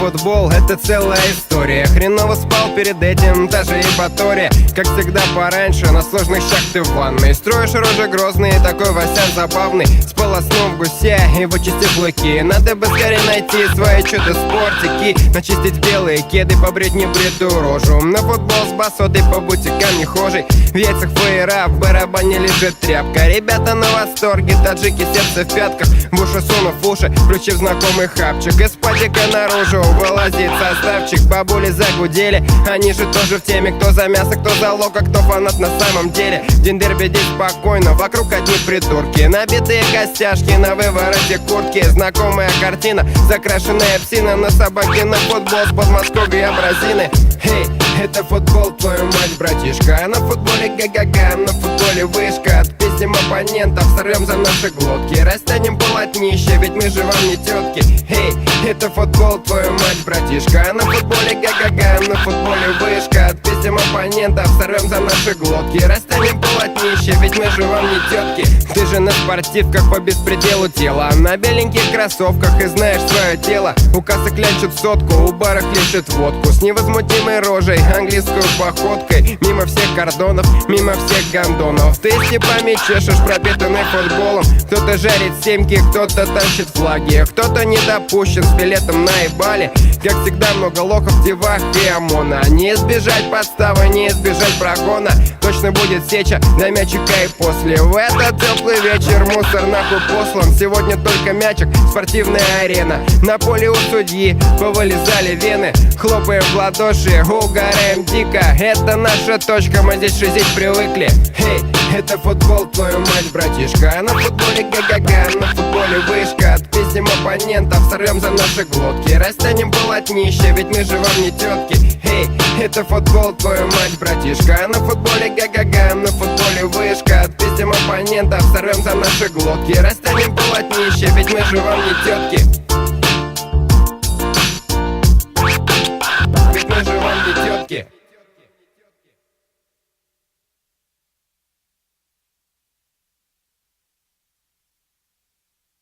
футбол — это целая история. Хреново спал перед этим, та же Ипатория. Как всегда пораньше, на сложных щах ты в ванной строишь рожи грозные, такой Васян забавный. Сполоснув гуся и вычистив луки, надо бы скорее найти свои чудо-спортики, начистить белые кеды, побрить небритую рожу. На футбол с басотой по бутикам не хожий. В яйцах фейера, в барабане лежит тряпка. Ребята на восторге, таджики сердце в пятках. В уши сунув уши, включив знакомый хапчик. Из падика наружу вылазит составчик. Бабули загудели, они же тоже в теме. Кто за мясо, кто за лока, кто фанат на самом деле. День дерби, день спокойно, вокруг одни придурки. Набитые костяшки, на вывороте куртки. Знакомая картина, закрашенная псина. На собаке на футбол с Подмосковья Абразины. Эй, это футбол, твою мать, братишка. А на футболе га-га-га, на футболе вышка. Отпиздим оппонентов, сорвем за наши глотки. Растянем полотнище, ведь мы же вам не тетки. Эй, это футбол, твою мать, братишка. А на футболе га-га-га, на футболе вышка. Отпиздим оппонентов, сорвем за наши глотки. Растянем полотнище, ведь мы же вам не тетки. Ты же на спортивках по беспределу тела, на беленьких кроссовках и знаешь свое тело. У кассы клянчат сотку, у бара хлещет водку. С невозмутимой рожей, английской походкой. Мимо всех кордонов, мимо всех гондонов. Ты степами чешешь, пропитанный футболом. Кто-то жарит семки, кто-то тащит флаги. Кто-то не допущен с билетом на ебали. Как всегда много лохов в девах и ОМОНа. Не избежать подставы, не избежать прогона. Точно будет сеча до мячика и после. В этот теплый вечер мусор нахуй послан. Сегодня только мячик, спортивная арена. На поле у судьи повылезали вены. Хлопаем в ладоши, угораем дико. Это наша точка, мы здесь шизить привыкли. Эй, это футбол, твою мать, братишка. А на футболе га-га-га, на футболе вышка. Отпиздим оппонентов, сорвем за наши глотки. Растянем полотнище, ведь мы же вам не тетки. Эй, это футбол, твою мать, братишка. А на футболе га-га-га, на футболе вышка. Отпиздим оппонентов, сорвем за наши глотки. Растянем полотнище, ведь мы же вам не тетки.